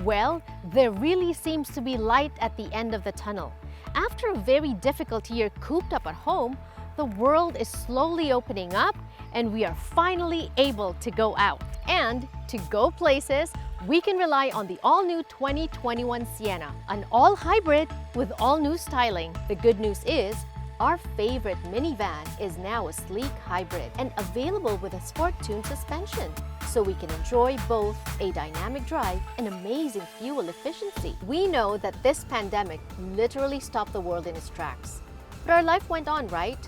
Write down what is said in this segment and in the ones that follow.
Well, there really seems to be light at the end of the tunnel. After a very difficult year cooped up at home, the world is slowly opening up and we are finally able to go out. And to go places, we can rely on the all-new 2021 Sienna, an all-hybrid with all-new styling. The good news is, our favorite minivan is now a sleek hybrid and available with a sport-tuned suspension, so we can enjoy both a dynamic drive and amazing fuel efficiency. We know that this pandemic literally stopped the world in its tracks. But our life went on, right?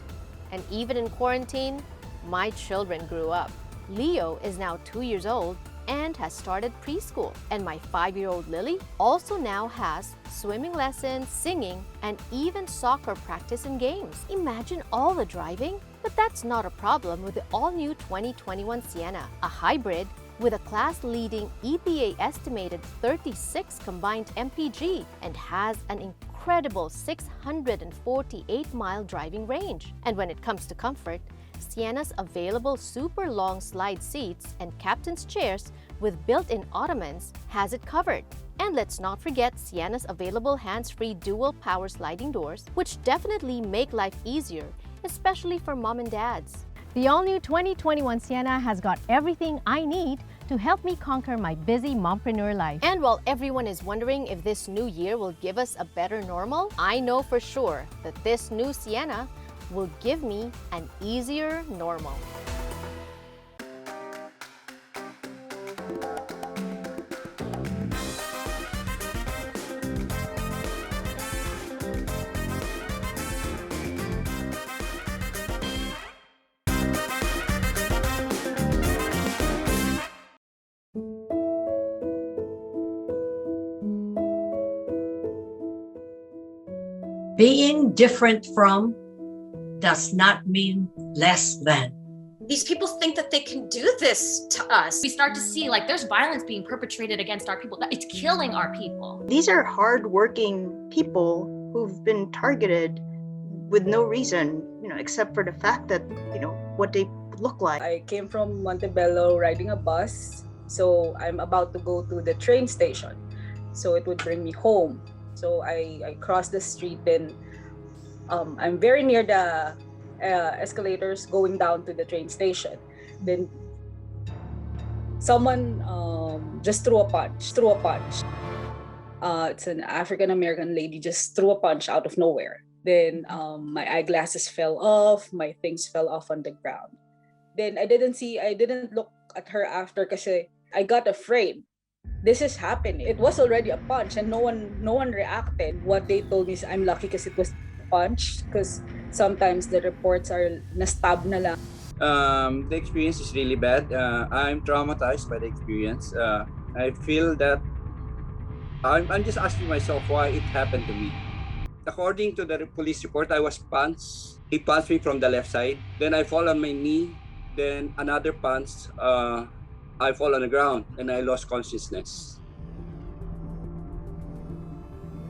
And even in quarantine, my children grew up. Leo is now 2 years old and has started preschool. And my 5-year-old Lily also now has swimming lessons, singing, and even soccer practice and games. Imagine all the driving, but that's not a problem with the all-new 2021 Sienna, a hybrid with a class-leading EPA estimated 36 combined MPG and has an incredible 648-mile driving range. And when it comes to comfort, Sienna's available super long slide seats and captain's chairs with built-in ottomans has it covered. And let's not forget Sienna's available hands-free dual power sliding doors, which definitely make life easier, especially for mom and dads. The all-new 2021 Sienna has got everything I need to help me conquer my busy mompreneur life. And while everyone is wondering if this new year will give us a better normal, I know for sure that this new Sienna will give me an easier normal. Being different from does not mean less than. These people think that they can do this to us. We start to see like there's violence being perpetrated against our people. It's killing our people. These are hardworking people who've been targeted with no reason, except for the fact that, what they look like. I came from Montebello riding a bus. So I'm about to go to the train station. So it would bring me home. So I crossed the street, and I'm very near the escalators going down to the train station. Then someone just threw a punch. It's an African American lady just threw a punch out of nowhere. Then my eyeglasses fell off, my things fell off on the ground. Then I didn't look at her after kasi I got afraid. This is happening. It was already a punch and no one reacted. What they told me is I'm lucky because it was a punch, because sometimes the reports are na-stab na lang. The experience is really bad. I'm traumatized by the experience. I feel that I'm just asking myself why it happened to me. According to the police report, I was punched. He punched me from the left side. Then I fall on my knee. Then another punch. I fall on the ground and I lost consciousness.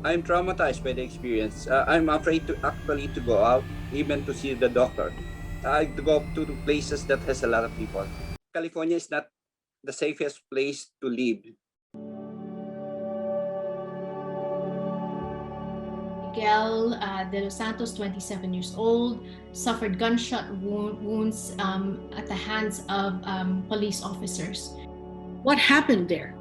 I'm traumatized by the experience. I'm afraid to go out, even to see the doctor. I go to the places that has a lot of people. California is not the safest place to live. Miguel de los Santos, 27 years old, suffered gunshot wounds at the hands of police officers. What happened there?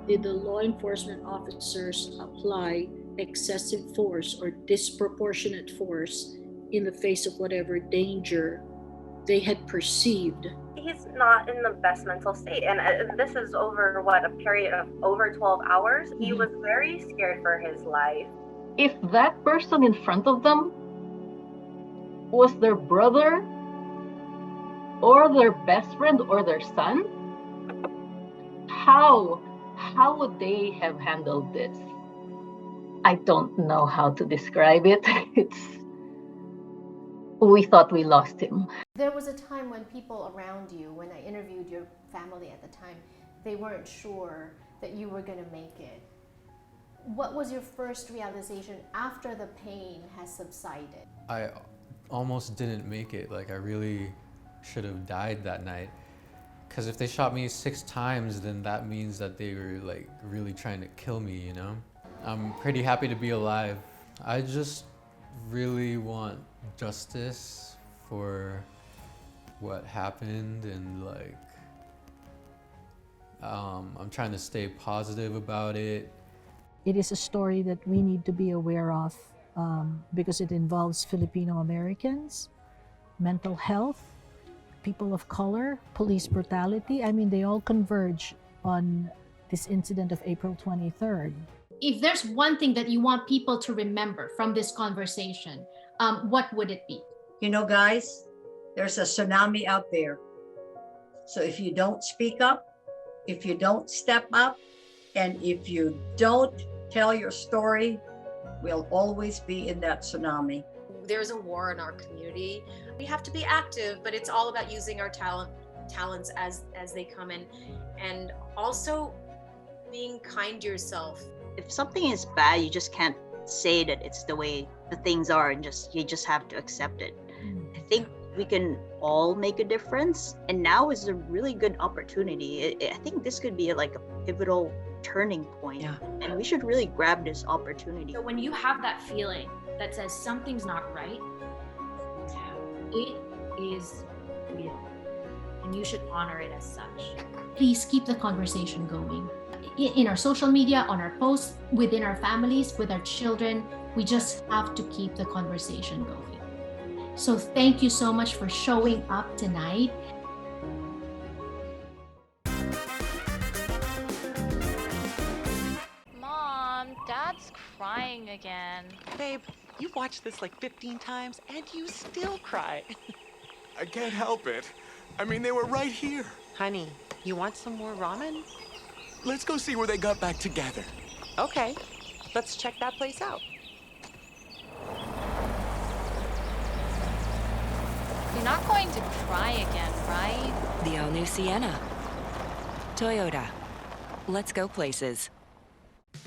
Did the law enforcement officers apply excessive force or disproportionate force in the face of whatever danger they had perceived? He's not in the best mental state, and this is over a period of over 12 hours. He was very scared for his life. If that person in front of them was their brother or their best friend or their son, how would they have handled this? I don't know how to describe it. We thought we lost him. There was a time when people around you, when I interviewed your family at the time, they weren't sure that you were going to make it. What was your first realization after the pain has subsided? I almost didn't make it. Like, I really should have died that night, Because if they shot me 6 times, then that means that they were like really trying to kill me, you know? I'm pretty happy to be alive. I just really want justice for what happened, and like I'm trying to stay positive about it. It is a story that we need to be aware of because it involves Filipino Americans, mental health, people of color, police brutality. I mean, they all converge on this incident of April 23rd. If there's one thing that you want people to remember from this conversation, what would it be? You know, guys, there's a tsunami out there. So if you don't speak up, if you don't step up, and if you don't tell your story, we'll always be in that tsunami. There's a war in our community. We have to be active, but it's all about using our talents as they come in, and also being kind to yourself. If something is bad, you just can't say that it's the way the things are, and you just have to accept it. I think we can all make a difference, and now is a really good opportunity. I think this could be like a pivotal turning point, and we should really grab this opportunity. So when you have that feeling that says something's not right, it is real, and you should honor it as such. Please keep the conversation going. In our social media, on our posts, within our families, with our children, we just have to keep the conversation going. So thank you so much for showing up tonight. Mom, Dad's crying again. Babe, you've watched this like 15 times and you still cry. I can't help it. I mean, they were right here. Honey, you want some more ramen? Let's go see where they got back together. Okay, let's check that place out. You're not going to cry again, right? The all-new Sienna. Toyota. Let's go places.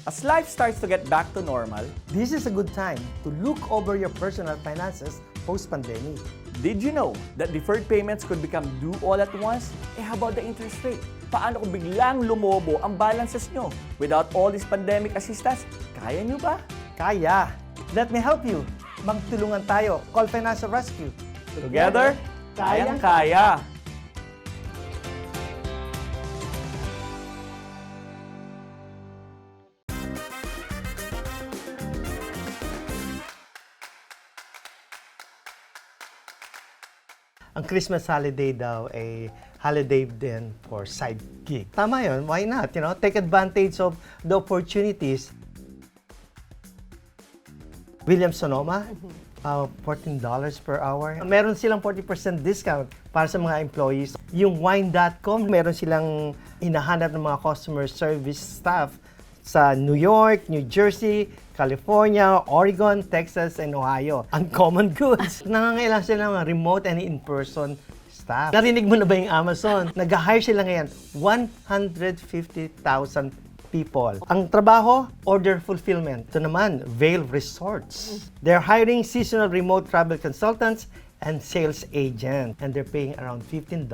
As life starts to get back to normal, this is a good time to look over your personal finances post-pandemic. Did you know that deferred payments could become due all at once? How about the interest rate? Paano kung biglang lumobo ang balances nyo? Without all this pandemic assistance, kaya nyo ba? Kaya! Let me help you! Magtulungan tayo. Call Financial Rescue. Together, kayang-kaya! Ang Christmas holiday daw ay holiday din for side gig. Tama yun, why not? You know, take advantage of the opportunities. Williams-Sonoma, $14 per hour. Meron silang 40% discount para sa mga employees. Yung wine.com, meron silang hinahanap ng mga customer service staff sa New York, New Jersey, California, Oregon, Texas, and Ohio. Uncommon goods. Nangangailangan sila ng remote and in-person staff. Narinig mo na ba yung Amazon? Nag-hire sila ngayon 150,000 people. Ang trabaho, order fulfillment. Ito naman, Vail Resorts. They're hiring seasonal remote travel consultants and sales agent. And they're paying around $15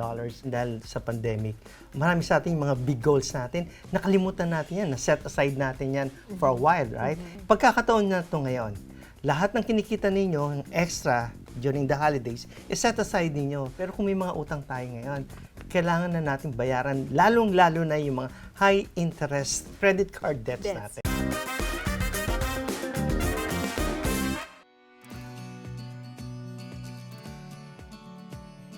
dahil sa pandemic. Marami sa ating mga big goals natin, nakalimutan natin yan, na-set aside natin yan for a while, right? Pagkakataon na ito ngayon, lahat ng kinikita ninyo, ng extra during the holidays, set aside ninyo. Pero kung may mga utang tayo ngayon, kailangan na natin bayaran, lalong-lalo na yung mga high-interest credit card debts natin.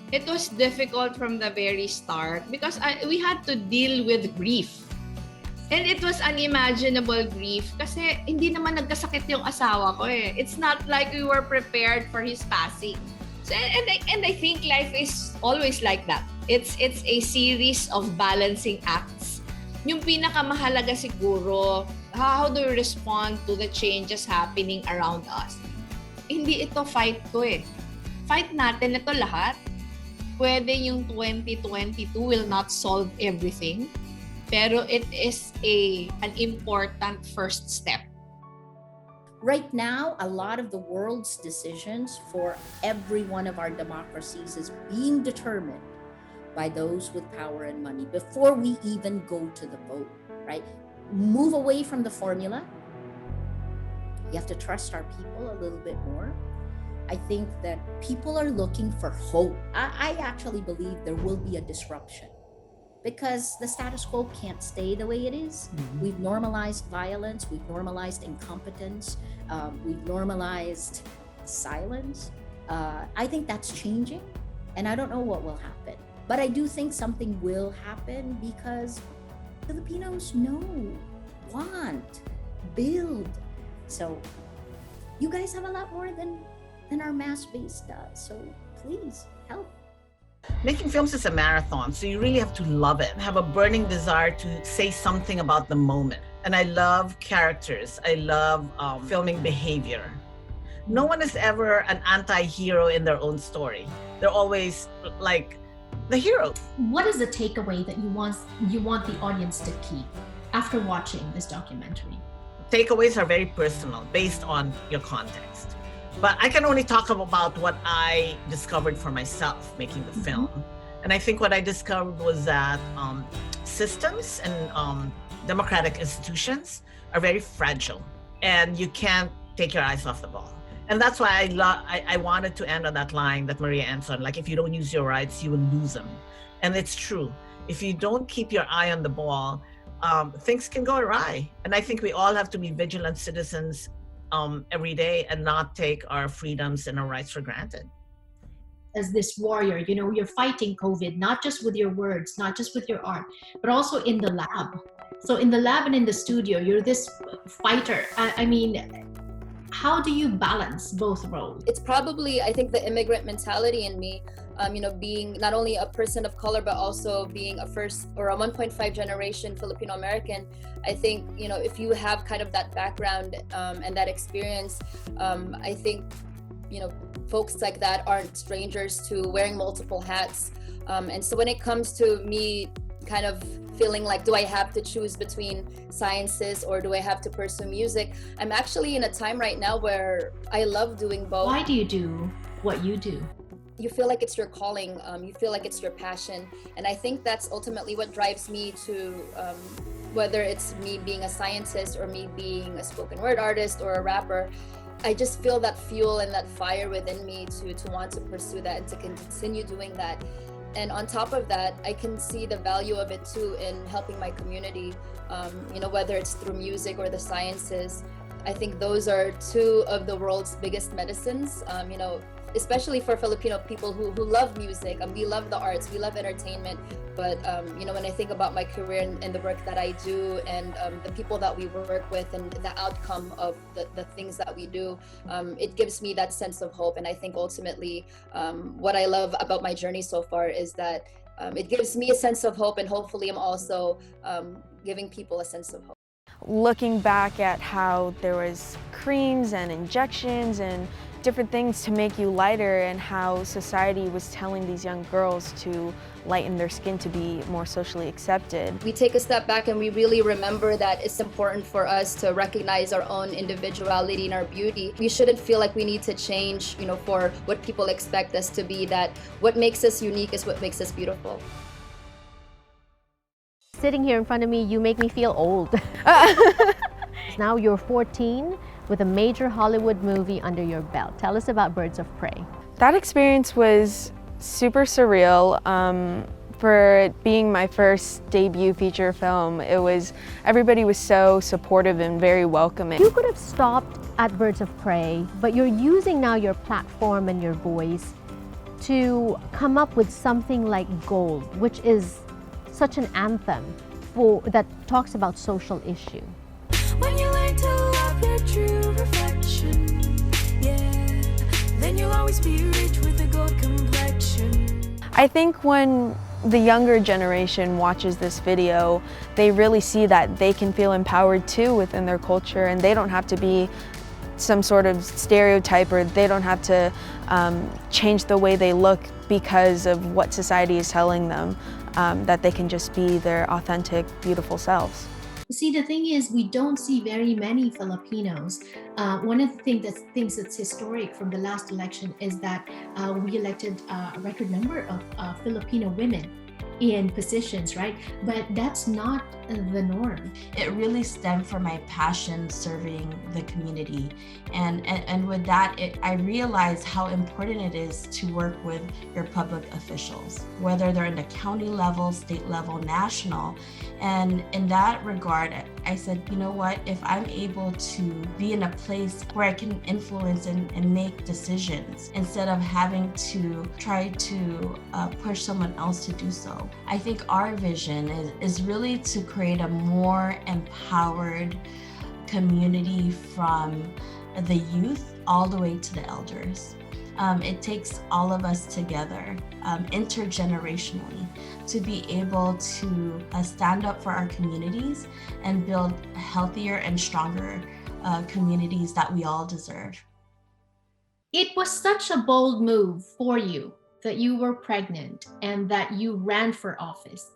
It was difficult from the very start because we had to deal with grief. And it was unimaginable grief kasi hindi naman nagkasakit yung asawa ko eh. It's not like we were prepared for his passing. So, and I think life is always like that. It's a series of balancing acts. Yung pinakamahalaga siguro, how do we respond to the changes happening around us? Hindi ito fight ko eh. Fight natin ito lahat. Pwede yung 2022 will not solve everything, pero it is an important first step. Right now, a lot of the world's decisions for every one of our democracies is being determined by those with power and money before we even go to the vote, right? Move away from the formula. You have to trust our people a little bit more. I think that people are looking for hope. I actually believe there will be a disruption because the status quo can't stay the way it is. Mm-hmm. We've normalized violence, we've normalized incompetence, we've normalized silence. I think that's changing, and I don't know what will happen. But I do think something will happen because Filipinos know, want, build. So you guys have a lot more than our mass base does. So please help. Making films is a marathon, so you really have to love it, have a burning desire to say something about the moment. And I love characters. I love filming behavior. No one is ever an anti-hero in their own story. They're always like the hero. What is the takeaway that you want the audience to keep after watching this documentary? Takeaways are very personal, based on your context. But I can only talk about what I discovered for myself making the film. And I think what I discovered was that systems and democratic institutions are very fragile, and you can't take your eyes off the ball. And that's why I wanted to end on that line that Maria ends on, like, if you don't use your rights, you will lose them. And it's true. If you don't keep your eye on the ball, things can go awry. And I think we all have to be vigilant citizens every day and not take our freedoms and our rights for granted. As this warrior, you're fighting COVID, not just with your words, not just with your art, but also in the lab. So in the lab and in the studio, you're this fighter. I mean, how do you balance both roles? It's probably, I think, the immigrant mentality in me, being not only a person of color, but also being a first or a 1.5 generation Filipino American. I think, if you have kind of that background and that experience, I think, folks like that aren't strangers to wearing multiple hats. And so when it comes to me kind of feeling like, do I have to choose between sciences or do I have to pursue music? I'm actually in a time right now where I love doing both. Why do you do what you do? You feel like it's your calling, you feel like it's your passion. And I think that's ultimately what drives me to, whether it's me being a scientist or me being a spoken word artist or a rapper, I just feel that fuel and that fire within me to want to pursue that and to continue doing that. And on top of that, I can see the value of it too in helping my community, whether it's through music or the sciences. I think those are two of the world's biggest medicines, especially for Filipino people who love music. We love the arts, we love entertainment. But, when I think about my career and the work that I do and the people that we work with and the outcome of the things that we do, it gives me that sense of hope. And I think ultimately what I love about my journey so far is that it gives me a sense of hope, and hopefully I'm also giving people a sense of hope. Looking back at how there was creams and injections and different things to make you lighter, and how society was telling these young girls to lighten their skin to be more socially accepted. We take a step back and we really remember that it's important for us to recognize our own individuality and our beauty. We shouldn't feel like we need to change, for what people expect us to be, that what makes us unique is what makes us beautiful. Sitting here in front of me, you make me feel old. Now you're 14 with a major Hollywood movie under your belt. Tell us about Birds of Prey. That experience was super surreal. For it being my first debut feature film, everybody was so supportive and very welcoming. You could have stopped at Birds of Prey, but you're using now your platform and your voice to come up with something like Gold, which is such an anthem that talks about social issue. When you learn to love your true reflection, yeah, then you'll always be rich with a gold complexion. I think when the younger generation watches this video, they really see that they can feel empowered too within their culture, and they don't have to be some sort of stereotype, or they don't have to change the way they look because of what society is telling them, that they can just be their authentic, beautiful selves. See, the thing is, we don't see very many Filipinos. One of the things that's historic from the last election is that we elected a record number of Filipino women in positions, right? But that's not the norm. It really stemmed from my passion serving the community. And with that, I realized how important it is to work with your public officials, whether they're in the county level, state level, national. And in that regard, I said, you know what, if I'm able to be in a place where I can influence and make decisions instead of having to try to push someone else to do so. I think our vision is really to create a more empowered community from the youth all the way to the elders. It takes all of us together, intergenerationally, to be able to stand up for our communities and build healthier and stronger communities that we all deserve. It was such a bold move for you that you were pregnant and that you ran for office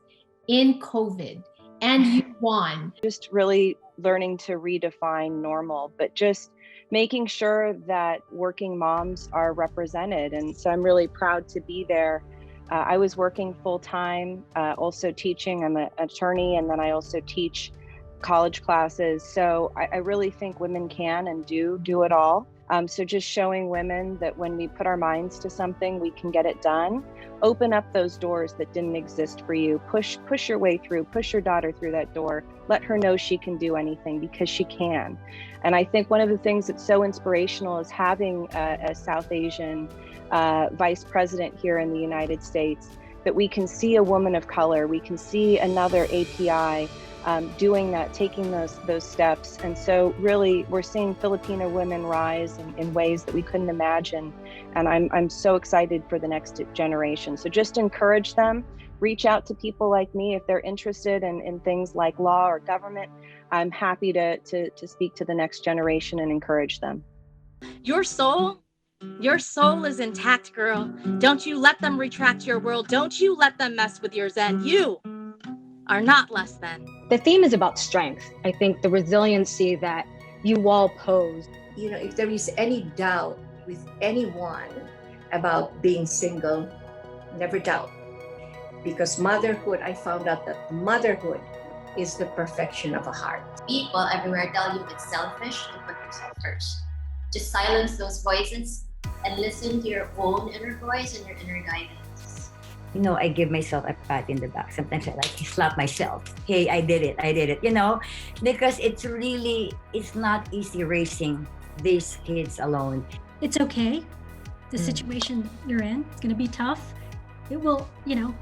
in COVID and you won. Just really learning to redefine normal, but just making sure that working moms are represented. And so I'm really proud to be there. I was working full-time, also teaching. I'm an attorney, and then I also teach college classes. So I really think women can and do it all. So just showing women that when we put our minds to something, we can get it done. Open up those doors that didn't exist for you. Push your way through, push your daughter through that door. Let her know she can do anything, because she can. And I think one of the things that's so inspirational is having a South Asian vice president here in the United States, that we can see a woman of color, we can see another API doing that, taking those steps. And so really we're seeing Filipino women rise in ways that we couldn't imagine. And I'm so excited for the next generation. So just encourage them, reach out to people like me if they're interested in things like law or government. I'm happy to speak to the next generation and encourage them. Your soul is intact, girl. Don't you let them retract your world. Don't you let them mess with your zen. You are not less than. The theme is about strength. I think the resiliency that you all pose. You know, if there is any doubt with anyone about being single, never doubt. Because motherhood, I found out that motherhood is the perfection of a heart. People everywhere tell you it's selfish to put yourself first. Just silence those voices and listen to your own inner voice and your inner guidance. You know, I give myself a pat in the back. Sometimes I like to slap myself. Hey, I did it, you know, because it's not easy raising these kids alone. It's okay. The situation you're in, it's gonna be tough. It will,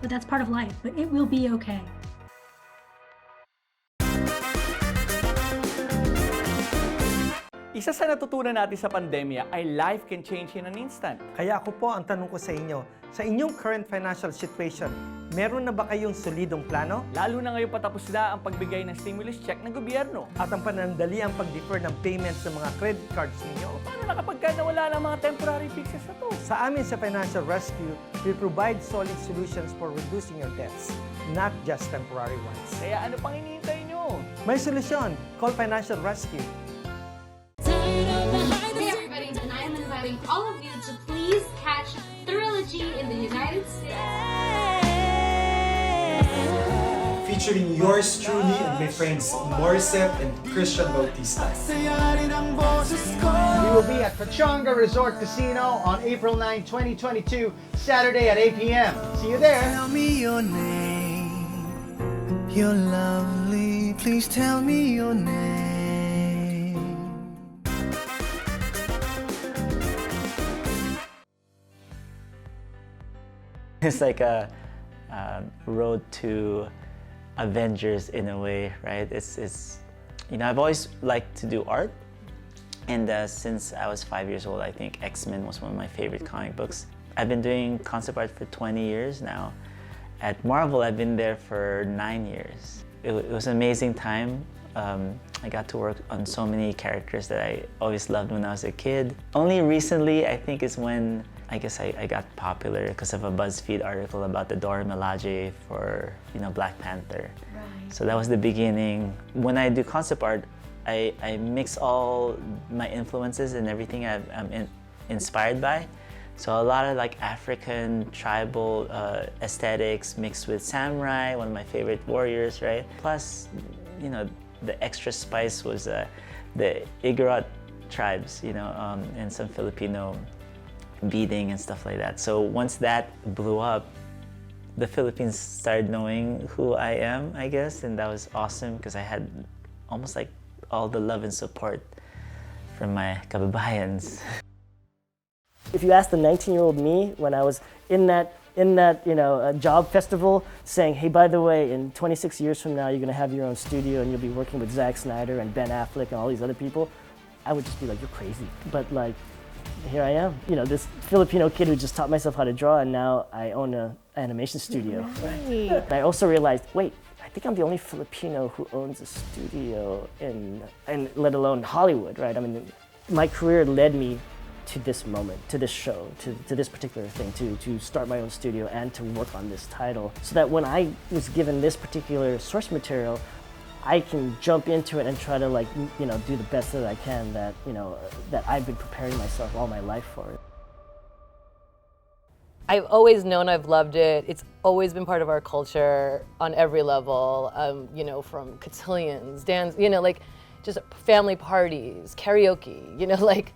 but that's part of life, but it will be okay. Isa sa natutunan natin sa pandemya ay life can change in an instant. Kaya ako po, ang tanong ko sa inyo, sa inyong current financial situation, meron na ba kayong solidong plano? Lalo na ngayon patapos na ang pagbigay ng stimulus check ng gobyerno. At ang panandali ang pag-defer ng payments ng mga credit cards ninyo? Paano na kapag nawala ng mga temporary fixes na to? Sa amin sa Financial Rescue, we provide solid solutions for reducing your debts, not just temporary ones. Kaya ano pang hinihintay nyo? May solusyon. Call Financial Rescue. Hey everybody, and I am inviting all of you to please catch Trilogy in the United States. Featuring yours truly and my friends Morissette and Christian Bautista. We will be at Pachanga Resort Casino on April 9, 2022, Saturday at 8 p.m. See you there. Tell me your name. You're lovely. Please tell me your name. It's like a road to Avengers in a way, right? It's I've always liked to do art, and since I was 5 years old, I think X-Men was one of my favorite comic books. I've been doing concept art for 20 years now. At Marvel, I've been there for 9 years. It was an amazing time. I got to work on so many characters that I always loved when I was a kid. Only recently, I think, is when I guess I got popular because of a BuzzFeed article about the Dora Milaje for Black Panther. Right. So that was the beginning. When I do concept art, I mix all my influences and everything I'm inspired by So a lot of like African tribal aesthetics mixed with samurai, one of my favorite warriors, right? Plus, you know, the extra spice was the Igorot tribes, you know, and some Filipino beading and stuff like that. So once that blew up, the Philippines started knowing who I am, I guess, and that was awesome because I had almost like all the love and support from my kababayans. If you ask the 19-year-old me when I was in that job festival saying, hey, by the way, in 26 years from now, you're gonna have your own studio and you'll be working with Zack Snyder and Ben Affleck and all these other people, I would just be like, you're crazy. But like, here I am, you know, this Filipino kid who just taught myself how to draw, and now I own an animation studio. Right. I also realized, wait, I think I'm the only Filipino who owns a studio and let alone Hollywood, right? I mean, my career led me to this moment, to this show, to this particular thing, to start my own studio and to work on this title. So that when I was given this particular source material, I can jump into it and try to, like, you know, do the best that I can that, you know, that I've been preparing myself all my life for it. I've always known I've loved it. It's always been part of our culture on every level, you know, from cotillions, dance, you know, like just family parties, karaoke, you know, like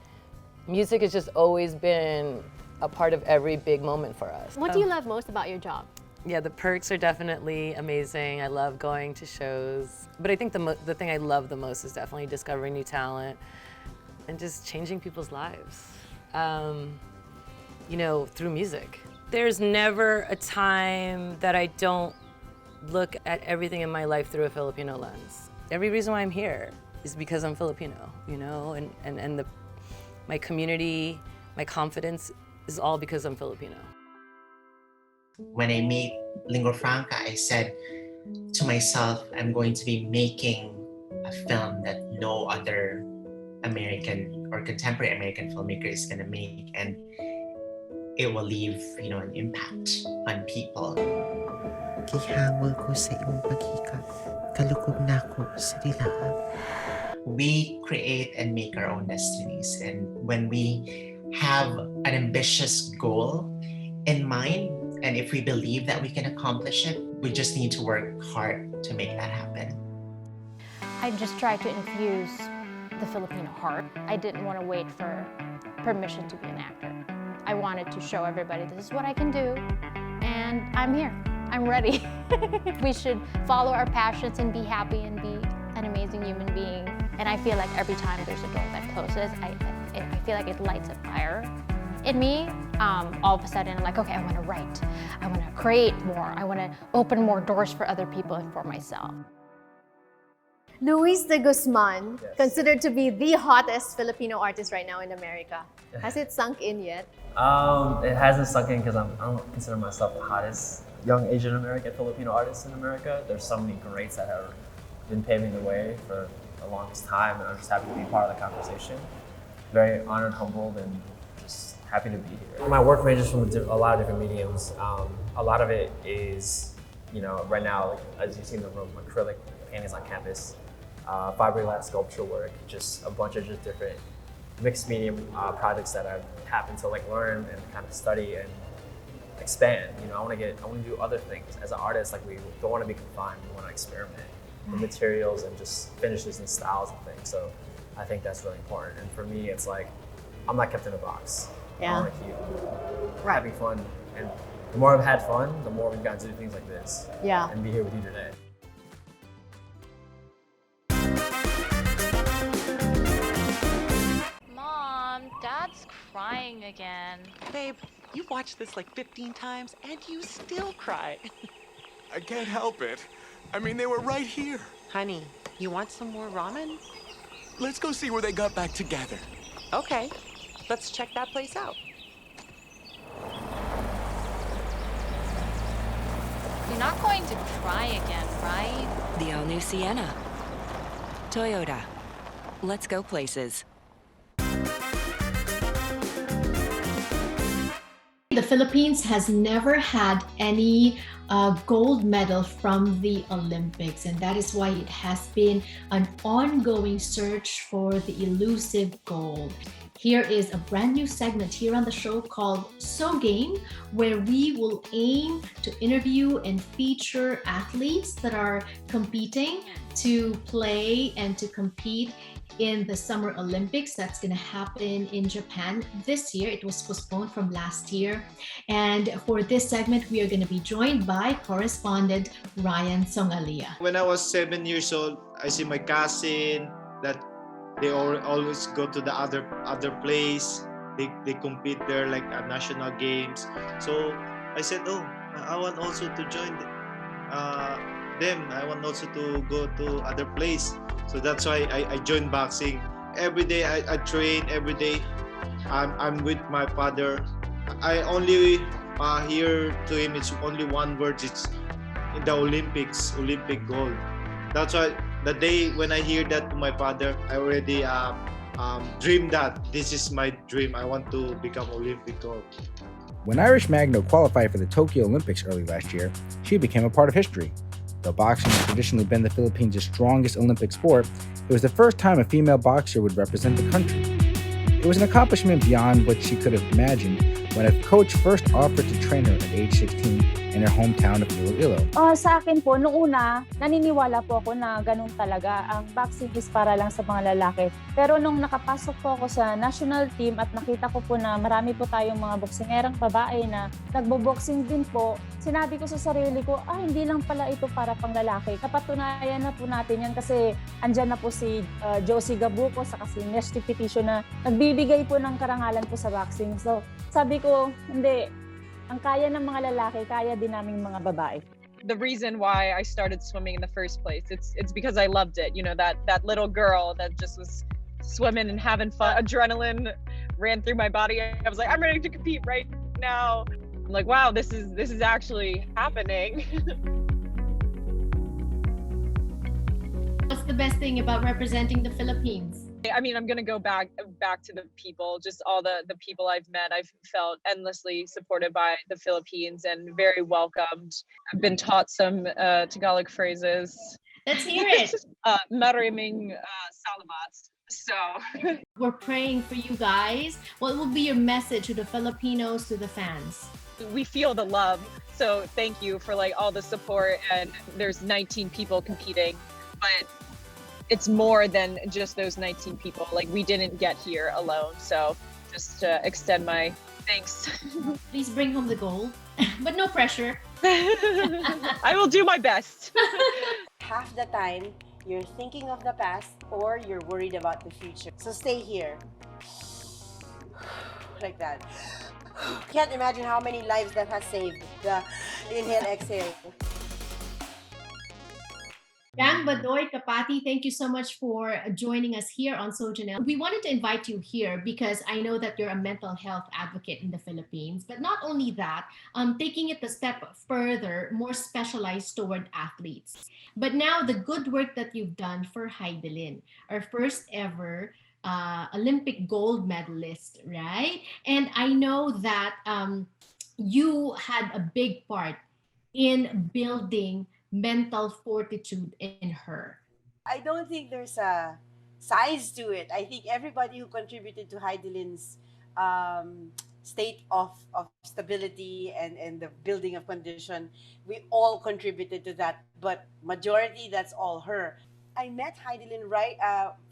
music has just always been a part of every big moment for us. What do you love most about your job? Yeah, the perks are definitely amazing. I love going to shows. But I think the thing I love the most is definitely discovering new talent and just changing people's lives, you know, through music. There's never a time that I don't look at everything in my life through a Filipino lens. Every reason why I'm here is because I'm Filipino, you know, and my community, my confidence is all because I'm Filipino. When I made Lingua Franca, I said to myself, I'm going to be making a film that no other American or contemporary American filmmaker is going to make, and it will leave, you know, an impact on people. Gihangol ko sa iyong paghikat, kalugog na ako sa dilaan. We create and make our own destinies, and when we have an ambitious goal in mind, and if we believe that we can accomplish it, we just need to work hard to make that happen. I just tried to infuse the Filipino heart. I didn't want to wait for permission to be an actor. I wanted to show everybody this is what I can do, and I'm here. I'm ready. We should follow our passions and be happy and be an amazing human being. And I feel like every time there's a door that closes, I feel like it lights a fire in me. All of a sudden, I'm like, okay, I want to write. I want to create more. I want to open more doors for other people and for myself. Luis de Guzman, considered to be the hottest Filipino artist right now in America. Has it sunk in yet? It hasn't sunk in because I don't consider myself the hottest young Asian American Filipino artist in America. There's so many greats that have been paving the way for the longest time, and I'm just happy to be part of the conversation. Very honored, humbled, and just happy to be here. My work ranges from a lot of different mediums. A lot of it is, you know, right now, like, as you see in the room, acrylic paintings on canvas, fiberglass sculpture work, just a bunch of just different mixed medium projects that I've happened to like learn and kind of study and expand. You know, I want to do other things. As an artist, like, we don't want to be confined. We want to experiment with materials and just finishes and styles and things. So I think that's really important. And for me, it's like, I'm not kept in a box. Yeah. I want to keep having fun. And the more I've had fun, the more we've gotten to do things like this. Yeah. And be here with you today. Mom, Dad's crying again. Babe, you've watched this like 15 times and you still cry. I can't help it. I mean, they were right here. Honey, you want some more ramen? Let's go see where they got back together. Okay, let's check that place out. You're not going to cry again, right? The all-new Sienna. Toyota. Let's go places. The Philippines has never had any gold medal from the Olympics, and that is why it has been an ongoing search for the elusive gold. Here is a brand new segment here on the show called So Game, where we will aim to interview and feature athletes that are competing to play and to compete in the Summer Olympics that's going to happen in Japan this year. It was postponed from last year. And for this segment, we are going to be joined by correspondent Ryan Songalia. When I was 7 years old, I see my cousin that they always go to the other place. They compete there like at national games. So I said, oh, I want also to join them. I want also to go to other place. So that's why I joined boxing. Every day I train. Every day I'm with my father. I only hear to him. It's only one word. It's in the Olympics, Olympic gold. That's why the day when I hear that to my father, I already dreamed that this is my dream. I want to become Olympic gold. When Irish Magno qualified for the Tokyo Olympics early last year, she became a part of history. Though boxing has traditionally been the Philippines' strongest Olympic sport, it was the first time a female boxer would represent the country. It was an accomplishment beyond what she could have imagined when a coach first offered to train her at age 16 in her hometown of Iloilo. Sa akin po, noong una, naniniwala po ako na ganun talaga. Ang boxing is para lang sa mga lalaki. Pero nung nakapasok po ako sa national team at nakita ko po na marami po tayong mga boksingerang babae na nagbo-boxing din po, sinabi ko sa sarili ko, hindi lang pala ito para pang lalaki. Napatunayan na po natin yan kasi andyan na po si Josie Gabuco saka si Neshti Petition na nagbibigay po ng karangalan po sa boxing. So, sabi ko, hindi. Ang kaya ng mga lalaki, kaya din naming mga babae. The reason why I started swimming in the first place, it's because I loved it. You know, that little girl that just was swimming and having fun. Adrenaline ran through my body. I was like, I'm ready to compete right now. I'm like, wow, this is actually happening. What's the best thing about representing the Philippines? I mean, I'm gonna go back to the people, just all the people I've met. I've felt endlessly supported by the Philippines and very welcomed. I've been taught some Tagalog phrases. Let's hear it. Maraming salamat. So we're praying for you guys. What will be your message to the Filipinos, to the fans? We feel the love. So thank you for like all the support. And there's 19 people competing, but it's more than just those 19 people. Like, we didn't get here alone. So just extend my thanks. Please bring home the gold, but no pressure. I will do my best. Half the time, you're thinking of the past or you're worried about the future. So stay here. Like that. Can't imagine how many lives that has saved. The inhale, exhale. Yang Badoy Kapati, thank you so much for joining us here on So Jannelle. We wanted to invite you here because I know that you're a mental health advocate in the Philippines, but not only that, taking it a step further, more specialized toward athletes. But now the good work that you've done for Heidelin, our first ever Olympic gold medalist, right? And I know that you had a big part in building mental fortitude in her. I don't think there's a size to it. I think everybody who contributed to Heidelin's state of stability and the building of condition, we all contributed to that. But majority, that's all her. I met Heidelin right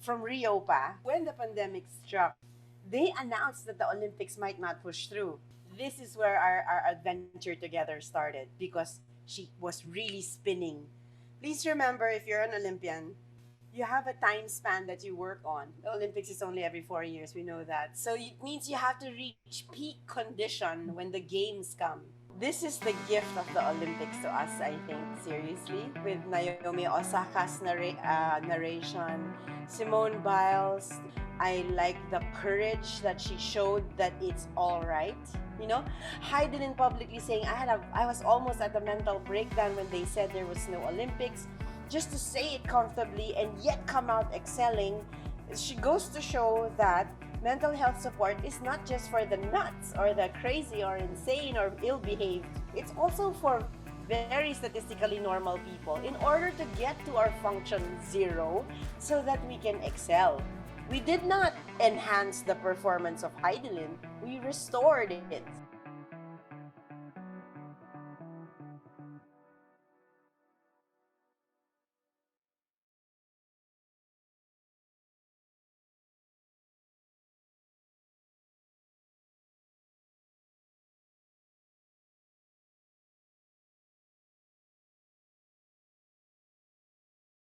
from Rio pa. When the pandemic struck, they announced that the Olympics might not push through. This is where our adventure together started because she was really spinning. Please remember, if you're an Olympian, you have a time span that you work on. The Olympics is only every 4 years, we know that. So it means you have to reach peak condition when the games come. This is the gift of the Olympics to us, I think, seriously. With Naomi Osaka's narration, Simone Biles, I like the courage that she showed that it's all right. You know, Heidelin publicly saying, I was almost at a mental breakdown when they said there was no Olympics. Just to say it comfortably and yet come out excelling, she goes to show that mental health support is not just for the nuts or the crazy or insane or ill-behaved. It's also for very statistically normal people in order to get to our function 0 so that we can excel. We did not enhance the performance of Heidelin, we restored it.